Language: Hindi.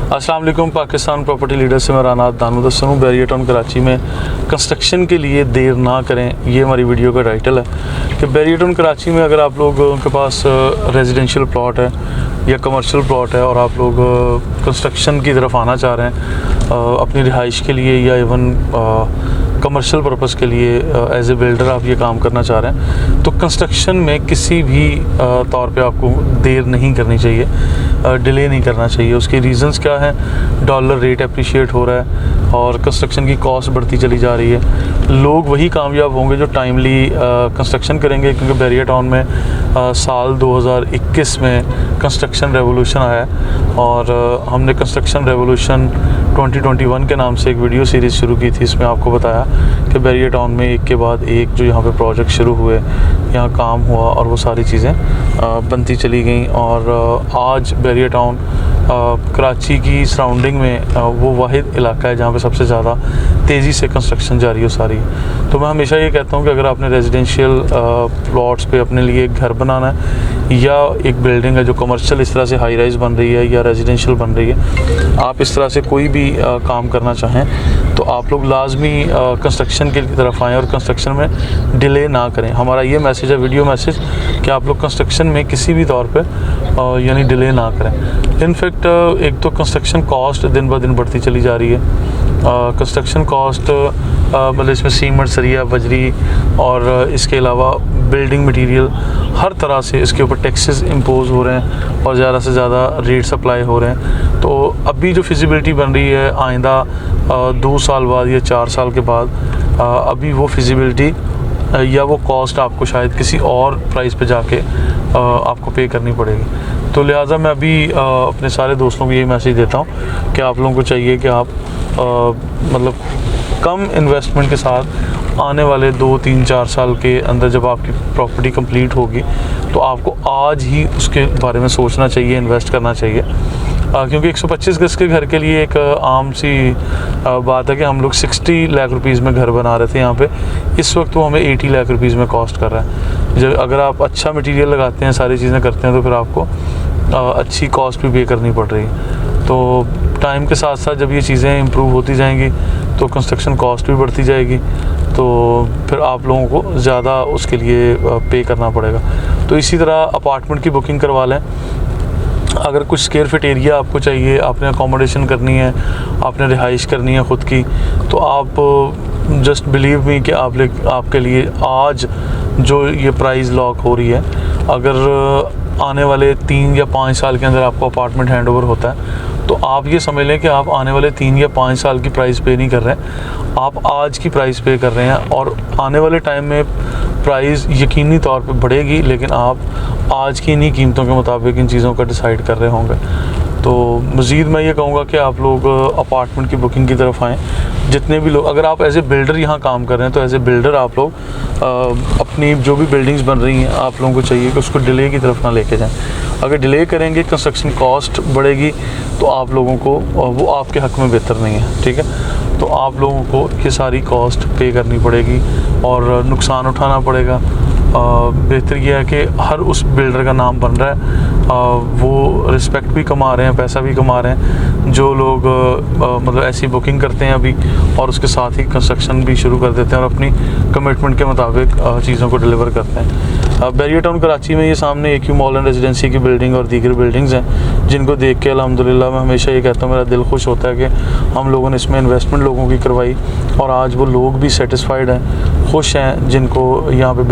अस्सलाम वालेकुम। पाकिस्तान प्रॉपर्टी लीडर से मैं रानात दानूदस्सन हूँ। बैरियर टाउन कराची में कंस्ट्रक्शन के लिए देर ना करें, ये हमारी वीडियो का टाइटल है कि बैरियर टाउन कराची में अगर आप लोगों के पास रेजिडेंशियल प्लॉट है या कमर्शियल प्लॉट है और आप लोग कंस्ट्रक्शन की तरफ आना चाह रहे हैं अपनी रिहाइश के लिए या इवन कमर्शियल पर्पज़ के लिए एज ए बिल्डर आप ये काम करना चाह रहे हैं, तो कंस्ट्रक्शन में किसी भी तौर पे आपको देर नहीं करनी चाहिए, डिले नहीं करना चाहिए। उसके रीज़न्स क्या है? डॉलर रेट अप्रिशिएट हो रहा है और कंस्ट्रक्शन की कॉस्ट बढ़ती चली जा रही है। लोग वही कामयाब होंगे जो टाइमली कंस्ट्रक्शन करेंगे, क्योंकि बैरियर टाउन में साल 2021 में कंस्ट्रक्शन रेवोल्यूशन आया है और हमने कंस्ट्रक्शन रेवोल्यूशन 2021 के नाम से एक वीडियो सीरीज़ शुरू की थी। इसमें आपको बताया कि बैरियर टाउन में एक के बाद एक जो यहाँ पे प्रोजेक्ट शुरू हुए, यहाँ काम हुआ और वो सारी चीज़ें बनती चली गई। और आज बैरियर टाउन कराची की सराउंडिंग में वो वाहिद इलाका है जहाँ पे सबसे ज़्यादा तेज़ी से कंस्ट्रक्शन जारी हो सारी। तो मैं हमेशा ये कहता हूँ कि अगर आपने रेजिडेंशियल प्लॉट्स पे अपने लिए एक घर बनाना है या एक बिल्डिंग है जो कमर्शियल इस तरह से हाई राइज़ बन रही है या रेजिडेंशियल बन रही है, आप इस तरह से कोई भी काम करना चाहें तो आप लोग लाजमी कंस्ट्रक्शन की तरफ आएँ और कंस्ट्रक्शन में डिले ना करें। हमारा ये मैसेज है, वीडियो मैसेज, कि आप लोग कंस्ट्रक्शन में किसी भी तौर पे यानी डिले ना करें। इनफैक्ट एक तो कंस्ट्रक्शन कॉस्ट दिन ब दिन बढ़ती चली जा रही है। कंस्ट्रक्शन कॉस्ट मतलब इसमें सीमेंट, सरिया, बजरी और इसके अलावा बिल्डिंग मटेरियल, हर तरह से इसके ऊपर टैक्सेस इम्पोज हो रहे हैं और ज़्यादा से ज़्यादा रेट सप्लाई हो रहे हैं। तो अभी जो फिजिबिलिटी बन रही है आइंदा 2 साल बाद या 4 साल के बाद, अभी वो फिजिबिलिटी या वो कॉस्ट आपको शायद किसी और प्राइस पे जाके आपको पे करनी पड़ेगी। तो लिहाजा मैं अभी अपने सारे दोस्तों को यही मैसेज देता हूँ कि आप लोगों को चाहिए कि आप मतलब कम इन्वेस्टमेंट के साथ आने वाले 2, 3, 4 साल के अंदर जब आपकी प्रॉपर्टी कंप्लीट होगी तो आपको आज ही उसके बारे में सोचना चाहिए, इन्वेस्ट करना चाहिए। क्योंकि 125 गज के घर के लिए एक आम सी बात है कि हम लोग 60 लाख रुपीज़ में घर बना रहे थे यहाँ पे, इस वक्त वो हमें 80 लाख रुपीज़ में कॉस्ट कर रहा है। जब अगर आप अच्छा मटेरियल लगाते हैं, सारी चीज़ें करते हैं, तो फिर आपको अच्छी कॉस्ट भी पे करनी पड़ रही है। तो टाइम के साथ साथ जब ये चीज़ें इम्प्रूव होती जाएंगी तो कंस्ट्रक्शन कॉस्ट भी बढ़ती जाएगी, तो फिर आप लोगों को ज़्यादा उसके लिए पे करना पड़ेगा। तो इसी तरह अपार्टमेंट की बुकिंग करवा लें। अगर कुछ स्क्वायर फीट एरिया आपको चाहिए, आपने अकोमोडेशन करनी है, आपने रिहाइश करनी है ख़ुद की, तो आप जस्ट बिलीव मी कि आपके लिए आज जो ये प्राइस लॉक हो रही है, अगर आने वाले 3 या 5 साल के अंदर आपको अपार्टमेंट हैंड ओवर होता है तो आप ये समझ लें कि आप आने वाले 3 या 5 साल की प्राइस पे नहीं कर रहे हैं, आप आज की प्राइस पे कर रहे हैं। और आने वाले टाइम में प्राइस यकीनी तौर पे बढ़ेगी, लेकिन आप आज की इन्हीं कीमतों के मुताबिक इन चीज़ों का डिसाइड कर रहे होंगे। तो मज़ीद मैं ये कहूँगा कि आप लोग अपार्टमेंट की बुकिंग की तरफ आएँ। जितने भी लोग, अगर आप एज ए बिल्डर यहाँ काम कर रहे हैं तो एज ए बिल्डर आप लोग अपनी जो भी बिल्डिंग्स बन रही हैं, आप लोगों को चाहिए कि उसको डिले की तरफ ना लेके जाएं। अगर डिले करेंगे, कंस्ट्रक्शन कॉस्ट बढ़ेगी, तो आप लोगों को वो आपके हक़ में बेहतर नहीं है, ठीक है। तो आप लोगों को ये सारी कॉस्ट पे करनी पड़ेगी और नुकसान उठाना पड़ेगा। बेहतर यह है कि हर उस बिल्डर का नाम बन रहा है, वो रिस्पेक्ट भी कमा रहे हैं, पैसा भी कमा रहे हैं, जो लोग मतलब ऐसी बुकिंग करते हैं अभी और उसके साथ ही कंस्ट्रक्शन भी शुरू कर देते हैं और अपनी कमिटमेंट के मुताबिक चीज़ों को डिलीवर करते हैं। बैरियर टाउन कराची में ये सामने AQ मॉल एंड रेजिडेंसी की बिल्डिंग और दीगर बिल्डिंग्स हैं, जिनको देख के अल्हम्दुलिल्लाह मैं हमेशा ये कहता हूँ, मेरा दिल खुश होता है कि हम लोगों ने इसमें इन्वेस्टमेंट लोगों की करवाई और आज वो लोग भी सेटिस्फाइड हैं, खुश हैं, जिनको यहाँ पे